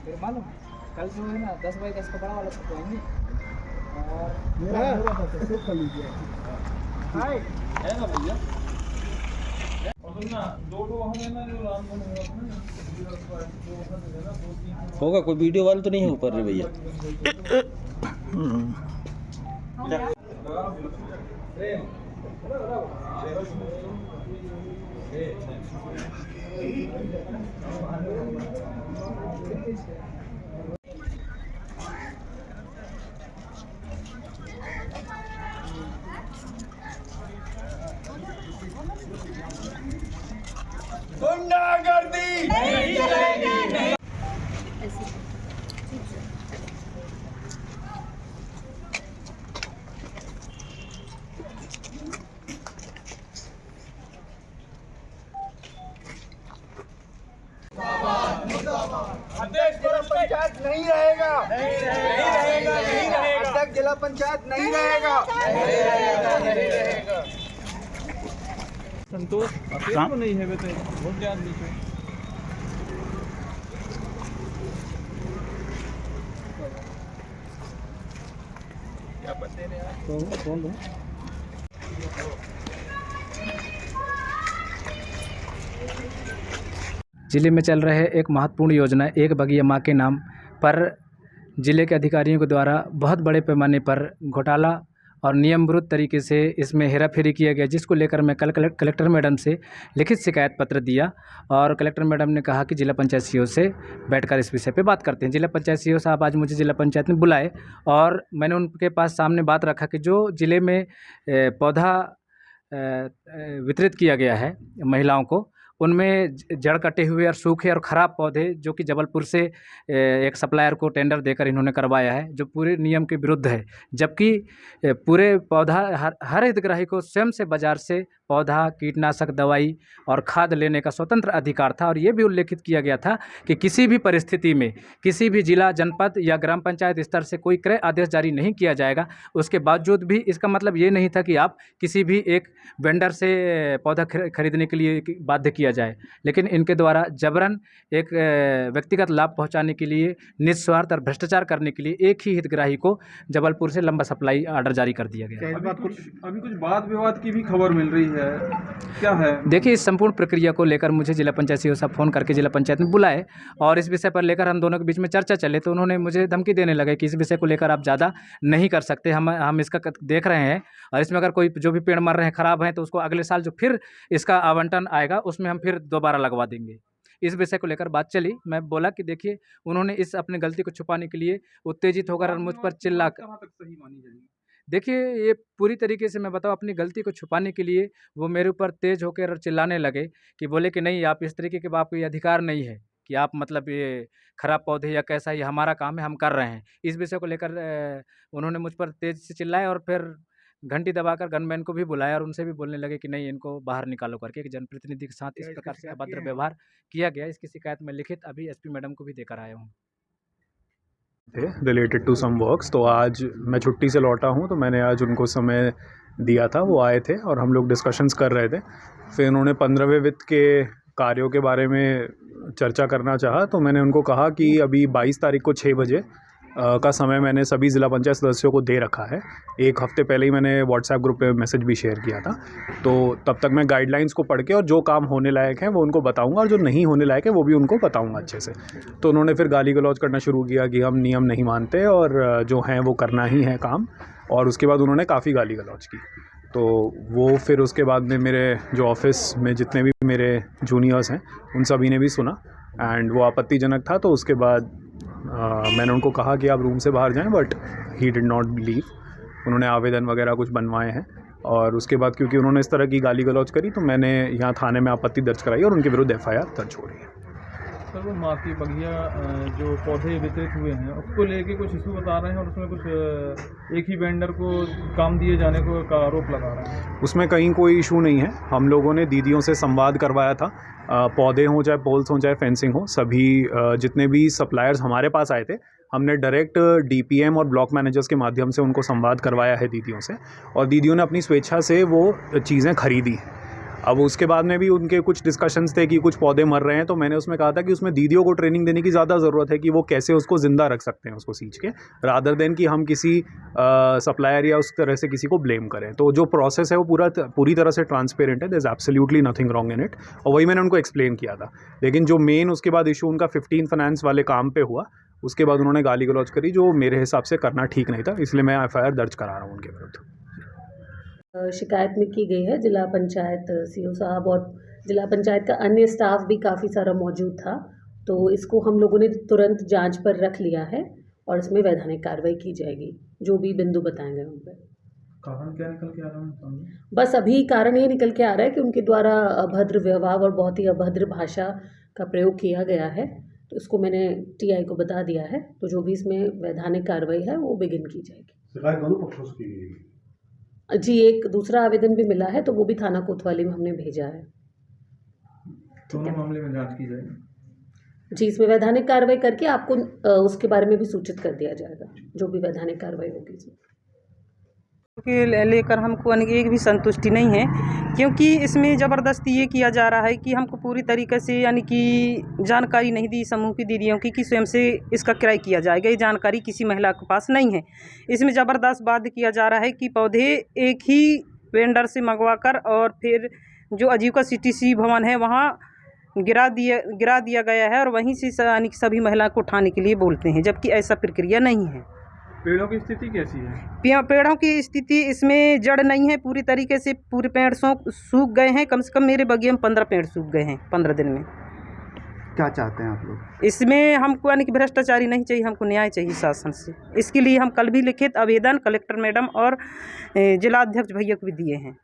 फिर मालूम कल जो है ना 10 बाई 10 का बड़ा वाला फोटो आएंगे और मेरा पूरा था तो सब कर लीजिए। हाय है ना भैया। और सुनना दो है ना जो राम बन हुआ था ना होगा कोई वीडियो वाला तो नहीं है ऊपर रे भैया। गुंडागर्दी नहीं चलेगी। पंचायत नहीं रहेगा, नहीं रहेगा, नहीं रहेगा। अध्यक्ष जिला पंचायत नहीं रहेगा। संतोष तो नहीं है बेटे बहुत ध्यान दीजिए। क्या बता रहे हैं कौन जिले में चल रहे एक महत्वपूर्ण योजना एक बगिया माँ के नाम पर जिले के अधिकारियों के द्वारा बहुत बड़े पैमाने पर घोटाला और नियम विरुद्ध तरीके से इसमें हेराफेरी किया गया, जिसको लेकर मैं कल कलेक्टर मैडम से लिखित शिकायत पत्र दिया और कलेक्टर मैडम ने कहा कि जिला पंचायत सीईओ से बैठकर इस विषय पे बात करते हैं। जिला पंचायत सीईओ साहब आज मुझे जिला पंचायत में बुलाए और मैंने उनके पास सामने बात रखा कि जो ज़िले में पौधा वितरित किया गया है महिलाओं को, उनमें जड़ कटे हुए और सूखे और ख़राब पौधे जो कि जबलपुर से एक सप्लायर को टेंडर देकर इन्होंने करवाया है, जो पूरे नियम के विरुद्ध है। जबकि पूरे पौधा हर हितग्राही को स्वयं से बाज़ार से पौधा, कीटनाशक दवाई और खाद लेने का स्वतंत्र अधिकार था और ये भी उल्लेखित किया गया था कि किसी भी परिस्थिति में किसी भी जिला, जनपद या ग्राम पंचायत स्तर से कोई क्रय आदेश जारी नहीं किया जाएगा। उसके बावजूद भी इसका मतलब ये नहीं था कि आप किसी भी एक वेंडर से पौधा खरीदने के लिए बाध्य किया जाए, लेकिन इनके द्वारा जबरन एक व्यक्तिगत लाभ पहुंचाने के लिए, निस्वार्थ और भ्रष्टाचार करने के लिए एक ही हितग्राही को जबलपुर से लंबा सप्लाई ऑर्डर जारी कर दिया गया। अभी कुछ वाद विवाद की भी खबर मिल रही है, क्या है? देखिए, इस संपूर्ण प्रक्रिया को लेकर मुझे जिला पंचायत सीईओ साहब फ़ोन करके जिला पंचायत में बुलाए और इस विषय पर लेकर हम दोनों के बीच में चर्चा चले, तो उन्होंने मुझे धमकी देने लगे कि इस विषय को लेकर आप ज़्यादा नहीं कर सकते, हम इसका देख रहे हैं और इसमें अगर कोई जो भी पेड़ मर रहे हैं, ख़राब हैं, तो उसको अगले साल जो फिर इसका आवंटन आएगा उसमें हम फिर दोबारा लगवा देंगे। इस विषय को लेकर बात चली। मैं बोला कि देखिए, उन्होंने इस अपनी गलती को छुपाने के लिए उत्तेजित होकर और मुझ पर चिल्ला कर, कहाँ तक सही मानी जाएगी? देखिए, ये पूरी तरीके से मैं बताऊँ, अपनी गलती को छुपाने के लिए वो मेरे ऊपर तेज़ होकर और चिल्लाने लगे कि बोले कि नहीं, आप इस तरीके के, आपको ये अधिकार नहीं है कि आप मतलब ये ख़राब पौधे या कैसा, ये हमारा काम है, हम कर रहे हैं। इस विषय को लेकर उन्होंने मुझ पर तेज़ से चिल्लाए और फिर घंटी दबाकर गनमैन को भी बुलाया और उनसे भी बोलने लगे कि नहीं, इनको बाहर निकालो करके, कि जनप्रतिनिधि के साथ इस प्रकार से अभद्र व्यवहार किया गया। इसकी शिकायत मैं लिखित अभी एसपी मैडम को भी देकर आया हूँ। रिलेटेड टू सम वर्क्स, तो आज मैं छुट्टी से लौटा हूँ, तो मैंने आज उनको समय दिया था, वो आए थे और हम लोग डिस्कशंस कर रहे थे। फिर उन्होंने 15वें वित्त के कार्यों के बारे में चर्चा करना चाहा, तो मैंने उनको कहा कि अभी 22 तारीख को 6 बजे का समय मैंने सभी ज़िला पंचायत सदस्यों को दे रखा है। एक हफ़्ते पहले ही मैंने व्हाट्सएप ग्रुप पे मैसेज भी शेयर किया था, तो तब तक मैं गाइडलाइंस को पढ़ के और जो काम होने लायक है वो उनको बताऊंगा और जो नहीं होने लायक है वो भी उनको बताऊंगा अच्छे से। तो उन्होंने फिर गाली गलौज करना शुरू किया कि हम नियम नहीं मानते और जो हैं वो करना ही है काम, और उसके बाद उन्होंने काफ़ी गाली गलौज की। तो वो फिर उसके बाद में मेरे जो ऑफिस में जितने भी मेरे जूनियर्स हैं उन सभी ने भी सुना एंड वो आपत्तिजनक था। तो उसके बाद मैंने उनको कहा कि आप रूम से बाहर जाएं, but he did not leave. उन्होंने आवेदन वगैरह कुछ बनवाए हैं और उसके बाद क्योंकि उन्होंने इस तरह की गाली गलौज करी, तो मैंने यहाँ थाने में आपत्ति दर्ज कराई और उनके विरुद्ध एफआईआर दर्ज हो रही है। सर, वो माँ की बगिया जो पौधे वितरित हुए हैं उसको लेके कुछ इशू बता रहे हैं और उसमें कुछ एक ही वेंडर को काम दिए जाने को का आरोप लगा रहे हैं। उसमें कहीं कोई इशू नहीं है। हम लोगों ने दीदियों से संवाद करवाया था, पौधे हों चाहे पोल्स हों चाहे फेंसिंग हो, सभी जितने भी सप्लायर्स हमारे पास आए थे हमने डायरेक्ट डीपीएम और ब्लॉक मैनेजर्स के माध्यम से उनको संवाद करवाया है दीदियों से, और दीदियों ने अपनी स्वेच्छा से वो चीज़ें खरीदी। अब उसके बाद में भी उनके कुछ डिस्कशंस थे कि कुछ पौधे मर रहे हैं, तो मैंने उसमें कहा था कि उसमें दीदियों को ट्रेनिंग देने की ज़्यादा ज़रूरत है कि वो कैसे उसको ज़िंदा रख सकते हैं उसको सींच के, रादर देन कि हम किसी सप्लायर या उस तरह से किसी को ब्लेम करें। तो जो प्रोसेस है वो पूरी तरह से ट्रांसपेरेंट है, there is absolutely nothing wrong in it, और वही मैंने उनको एक्सप्लेन किया था। लेकिन जो मेन उसके बाद इशू उनका 15 फाइनेंस वाले काम पे हुआ, उसके बाद उन्होंने गाली गलौज करी, जो मेरे हिसाब से करना ठीक नहीं था, इसलिए मैं FIR दर्ज करा रहा हूँ उनके विरुद्ध। शिकायत में की गई है। जिला पंचायत CO साहब और जिला पंचायत का अन्य स्टाफ भी काफ़ी सारा मौजूद था, तो इसको हम लोगों ने तुरंत जांच पर रख लिया है और इसमें वैधानिक कार्रवाई की जाएगी, जो भी बिंदु बताए गए उन पर। कारण क्या निकल के आ रहा है सामने? बस अभी कारण ये निकल के आ रहा है कि उनके द्वारा अभद्र व्यवहार और बहुत ही अभद्र भाषा का प्रयोग किया गया है, तो इसको मैंने TI को बता दिया है, तो जो भी इसमें वैधानिक कार्रवाई है वो बिगिन की जाएगी। शिकायत दोनों पक्षों से की गई? जी, एक दूसरा आवेदन भी मिला है, तो वो भी थाना कोतवाली में हमने भेजा है। दोनों मामले में जांच की जाएगी। जी, इसमें वैधानिक कार्रवाई करके आपको उसके बारे में भी सूचित कर दिया जाएगा, जो भी वैधानिक कार्रवाई होगी जी। के लेकर हमको एक भी संतुष्टि नहीं है, क्योंकि इसमें ज़बरदस्ती ये किया जा रहा है कि हमको पूरी तरीके से यानी कि जानकारी नहीं दी समूह की दीदियों की कि स्वयं से इसका क्रय किया जाएगा। ये जानकारी किसी महिला के पास नहीं है। इसमें ज़बरदस्त वादा किया जा रहा है कि पौधे एक ही वेंडर से मंगवाकर और फिर जो आजीविका CTC भवन है वहाँ गिरा दिया गया है और वहीं से यानी सभी महिलाओं को उठाने के लिए बोलते हैं, जबकि ऐसा प्रक्रिया नहीं है। पेड़ों की स्थिति कैसी है? पेड़ों की स्थिति इसमें जड़ नहीं है, पूरी तरीके से पूरे पेड़ सूख गए हैं। कम से कम मेरे बगीचे में 15 पेड़ सूख गए हैं 15 दिन में। क्या चाहते हैं आप लोग? इसमें हमको यानी कि भ्रष्टाचारी नहीं चाहिए, हमको न्याय चाहिए शासन से। इसके लिए हम कल भी लिखित आवेदन कलेक्टर मैडम और जिला अध्यक्ष भैया को भी दिए हैं।